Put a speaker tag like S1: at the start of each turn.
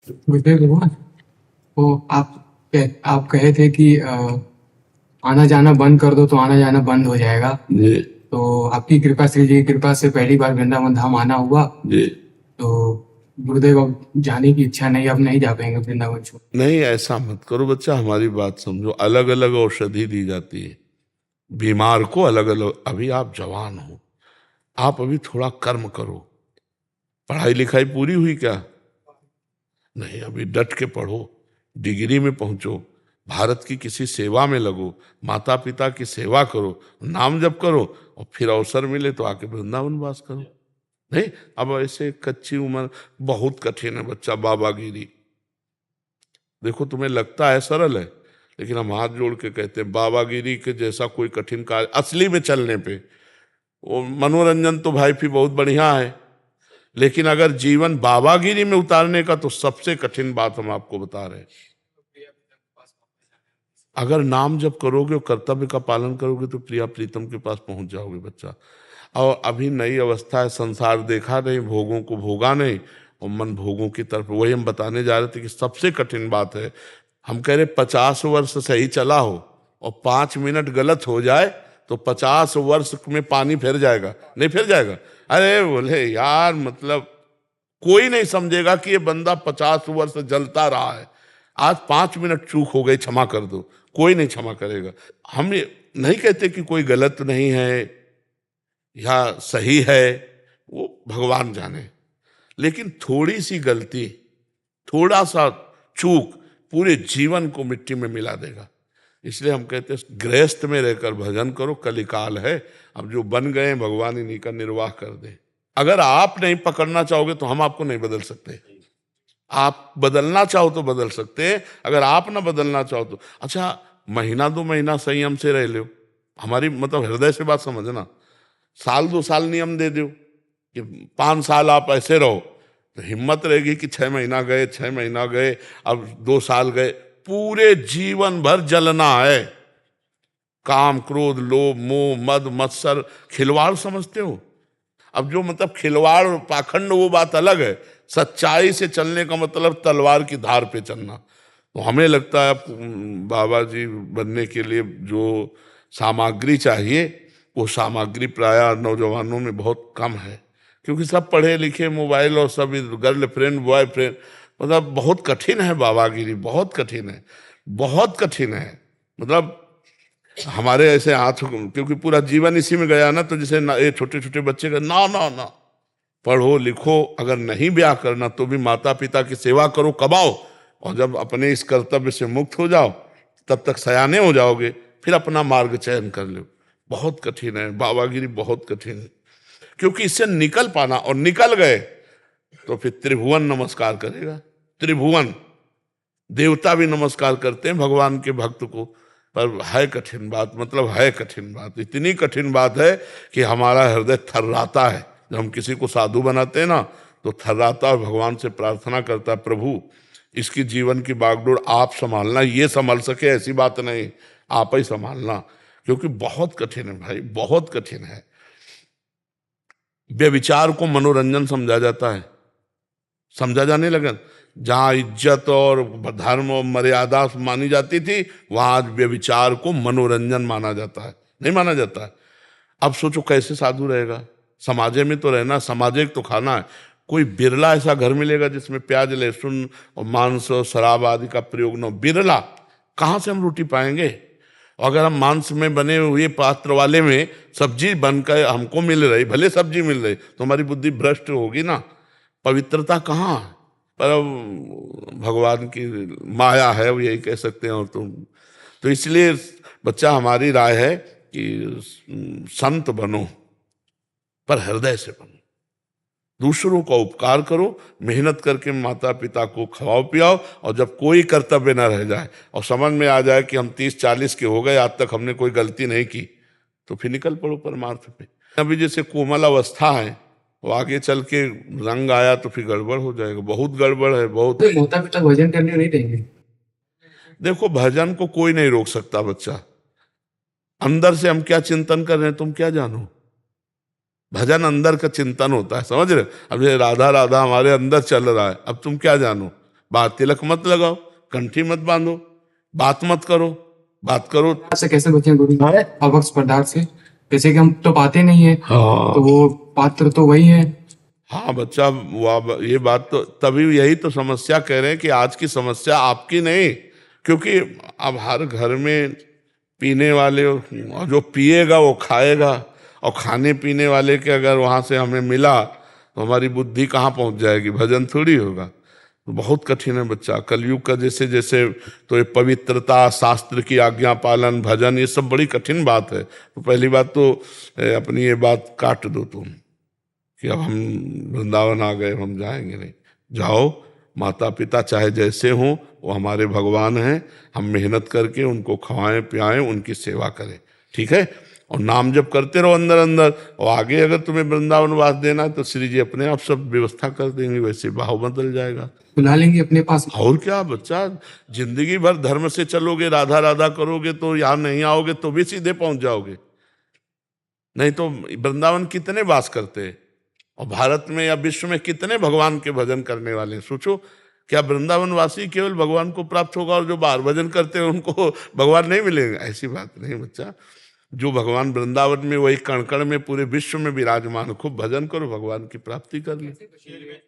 S1: गुरुदेव भगवान, वो आप कहे थे कि आना जाना बंद कर दो तो आना जाना बंद हो जाएगा
S2: जी
S1: तो आपकी कृपा, श्री जी की कृपा से पहली बार वृंदावन धाम आना हुआ।
S2: जी।
S1: तो गुरुदेव अब जाने की इच्छा नहीं, अब नहीं जा पाएंगे वृंदावन छोड़।
S2: नहीं, ऐसा मत करो बच्चा, हमारी बात समझो। अलग अलग औषधि दी जाती है बीमार को, अलग अलग। अभी आप जवान हो, आप अभी थोड़ा कर्म करो। पढ़ाई लिखाई पूरी हुई क्या? नहीं, अभी डट के पढ़ो, डिग्री में पहुंचो, भारत की किसी सेवा में लगो, माता पिता की सेवा करो, नाम जप करो, और फिर अवसर मिले तो आके वृंदावन वास करो। नहीं, अब ऐसे कच्ची उम्र बहुत कठिन है बच्चा, बाबागिरी। देखो तुम्हें लगता है सरल है, लेकिन हम हाथ जोड़ के कहते हैं बाबागिरी के जैसा कोई कठिन कार्य असली में चलने पे। वो मनोरंजन तो भाई भी बहुत बढ़िया है, लेकिन अगर जीवन बाबागिरी में उतारने का तो सबसे कठिन बात हम आपको बता रहे हैं। अगर नाम जब करोगे और कर्तव्य का पालन करोगे तो प्रिया प्रीतम के पास पहुंच जाओगे बच्चा। और अभी नई अवस्था है, संसार देखा नहीं, भोगों को भोगा नहीं, और मन भोगों की तरफ। वही हम बताने जा रहे थे कि सबसे कठिन बात है, हम कह रहे 50 वर्ष सही चला हो और 5 मिनट गलत हो जाए तो 50 वर्ष में पानी फिर जाएगा, नहीं फिर जाएगा? अरे बोले यार, मतलब कोई नहीं समझेगा कि ये बंदा 50 वर्ष जलता रहा है, आज 5 मिनट चूक हो गई, क्षमा कर दो। कोई नहीं क्षमा करेगा। हम ये नहीं कहते कि कोई गलत नहीं है या सही है, वो भगवान जाने, लेकिन थोड़ी सी गलती, थोड़ा सा चूक पूरे जीवन को मिट्टी में मिला देगा। इसलिए हम कहते हैं गृहस्थ में रहकर भजन करो, कलिकाल है। अब जो बन गए हैं भगवान इन्हीं का निर्वाह कर दे। अगर आप नहीं पकड़ना चाहोगे तो हम आपको नहीं बदल सकते। आप बदलना चाहो तो बदल सकते हैं, अगर आप ना बदलना चाहो तो। अच्छा, महीना 2 महीना संयम से रह लो, हमारी मतलब हृदय से बात समझना। साल 2 साल नियम दे दो कि 5 साल आप ऐसे रहो, तो हिम्मत रहेगी कि 6 महीना गए, 6 महीना गए, अब 2 साल गए। पूरे जीवन भर जलना है। काम क्रोध लोभ मोह मद मत्सर खिलवाड़ समझते हो? अब जो मतलब खिलवाड़ पाखंड वो बात अलग है, सच्चाई से चलने का मतलब तलवार की धार पे चलना। तो हमें लगता है बाबा जी बनने के लिए जो सामग्री चाहिए, वो सामग्री प्रायः नौजवानों में बहुत कम है, क्योंकि सब पढ़े लिखे, मोबाइल और सब गर्लफ्रेंड बॉयफ्रेंड। मतलब बहुत कठिन है बाबागिरी, बहुत कठिन है, बहुत कठिन है। मतलब हमारे ऐसे हाथ, क्योंकि पूरा जीवन इसी में गया ना, तो जैसे ना ये छोटे छोटे बच्चे का ना ना ना, पढ़ो लिखो, अगर नहीं ब्याह करना तो भी माता पिता की सेवा करो, कमाओ, और जब अपने इस कर्तव्य से मुक्त हो जाओ तब तक सयाने हो जाओगे, फिर अपना मार्ग चयन कर लो। बहुत कठिन है बाबागिरी, बहुत कठिन है, क्योंकि इससे निकल पाना, और निकल गए तो फिर त्रिभुवन नमस्कार करेगा। त्रिभुवन देवता भी नमस्कार करते हैं भगवान के भक्त को। पर है कठिन बात, मतलब है कठिन बात, इतनी कठिन बात है कि हमारा हृदय थर्राता है। जब हम किसी को साधु बनाते हैं ना, तो थर्राता और भगवान से प्रार्थना करता है, प्रभु इसकी जीवन की बागडोर आप संभालना, ये संभाल सके ऐसी बात नहीं, आप ही संभालना, क्योंकि बहुत कठिन है भाई, बहुत कठिन है। व्यभिचार को मनोरंजन समझा जाता है, समझा जाने लगा। जहां इज्जत और धर्म और मर्यादा मानी जाती थी, वहां आज व्यभिचार को मनोरंजन माना जाता है, नहीं माना जाता है। अब सोचो कैसे साधु रहेगा? समाजे में तो रहना, समाजिक तो खाना है। कोई बिरला ऐसा घर मिलेगा जिसमें प्याज लहसुन और मांस और शराब आदि का प्रयोग न हो, बिरला। कहाँ से हम रोटी पाएंगे? अगर हम मांस में बने हुए पात्र वाले में सब्जी बनकर हमको मिल रही, भले सब्जी मिल रही, तो हमारी बुद्धि भ्रष्ट होगी ना, पवित्रता कहाँ है? पर अब भगवान की माया है, वो यही कह सकते हैं। और तुम तो इसलिए बच्चा, हमारी राय है कि संत बनो, पर हृदय से बनो, दूसरों का उपकार करो, मेहनत करके माता पिता को खवाओ पियाओ, और जब कोई कर्तव्य न रह जाए और समझ में आ जाए कि हम 30-40 के हो गए, आज तक हमने कोई गलती नहीं की, तो फिर निकल पड़ो परमार्थ पे। अभी जैसे कोमल अवस्था है, वो आगे चल के रंग आया तो फिर गड़बड़ हो जाएगा, बहुत गड़बड़ है, बहुत।
S1: तो माता पिता भजन करने नहीं देंगे?
S2: देखो, भजन को कोई नहीं रोक सकता बच्चा। अंदर से हम क्या चिंतन कर रहे हैं तुम क्या जानो? भजन अंदर का चिंतन होता है, समझ रहे? अब ये राधा राधा हमारे अंदर चल रहा है, अब तुम क्या जानो? बात तिलक मत लगाओ, कंठी मत बांधो, बात मत करो, बात करो।
S1: से कैसे बचें गुरु अवक्ष पदार्थ से? जैसे कि हम तो पाते नहीं है,
S2: हाँ
S1: तो वो पात्र तो वही है।
S2: हाँ बच्चा, ये बात तो तभी यही तो समस्या कह रहे हैं कि आज की समस्या आपकी नहीं, क्योंकि अब हर घर में पीने वाले, और जो पिएगा वो खाएगा, और खाने पीने वाले के अगर वहाँ से हमें मिला तो हमारी बुद्धि कहाँ पहुँच जाएगी, भजन थोड़ी होगा। तो बहुत कठिन है बच्चा, कलयुग का जैसे जैसे, तो ये पवित्रता, शास्त्र की आज्ञा पालन, भजन, ये सब बड़ी कठिन बात है। तो पहली बात तो अपनी ये बात काट दो तुम कि अब हम वृंदावन आ गए, हम जाएंगे नहीं। जाओ, माता पिता चाहे जैसे हों वो हमारे भगवान हैं, हम मेहनत करके उनको खवाएं पियाएं, उनकी सेवा करें, ठीक है। और नाम जप करते रहो अंदर अंदर, और आगे अगर तुम्हें वृंदावन वास देना है तो श्री जी अपने आप सब व्यवस्था कर देंगे, वैसे भाव बदल जाएगा।
S1: बुला लेंगे अपने पास।
S2: और क्या बच्चा, जिंदगी भर धर्म से चलोगे, राधा राधा करोगे तो यहाँ नहीं आओगे तो भी सीधे पहुंच जाओगे। नहीं तो वृंदावन कितने वास करते हैं, और भारत में या विश्व में कितने भगवान के भजन करने वाले हैं। सोचो, क्या वृंदावनवासी केवल भगवान को प्राप्त होगा और जो बाहर भजन करते हैं उनको भगवान नहीं मिलेंगे? ऐसी बात नहीं बच्चा। जो भगवान वृंदावन में, वही कण कण में, पूरे विश्व में विराजमान, खूब भजन करो, भगवान की प्राप्ति कर ली।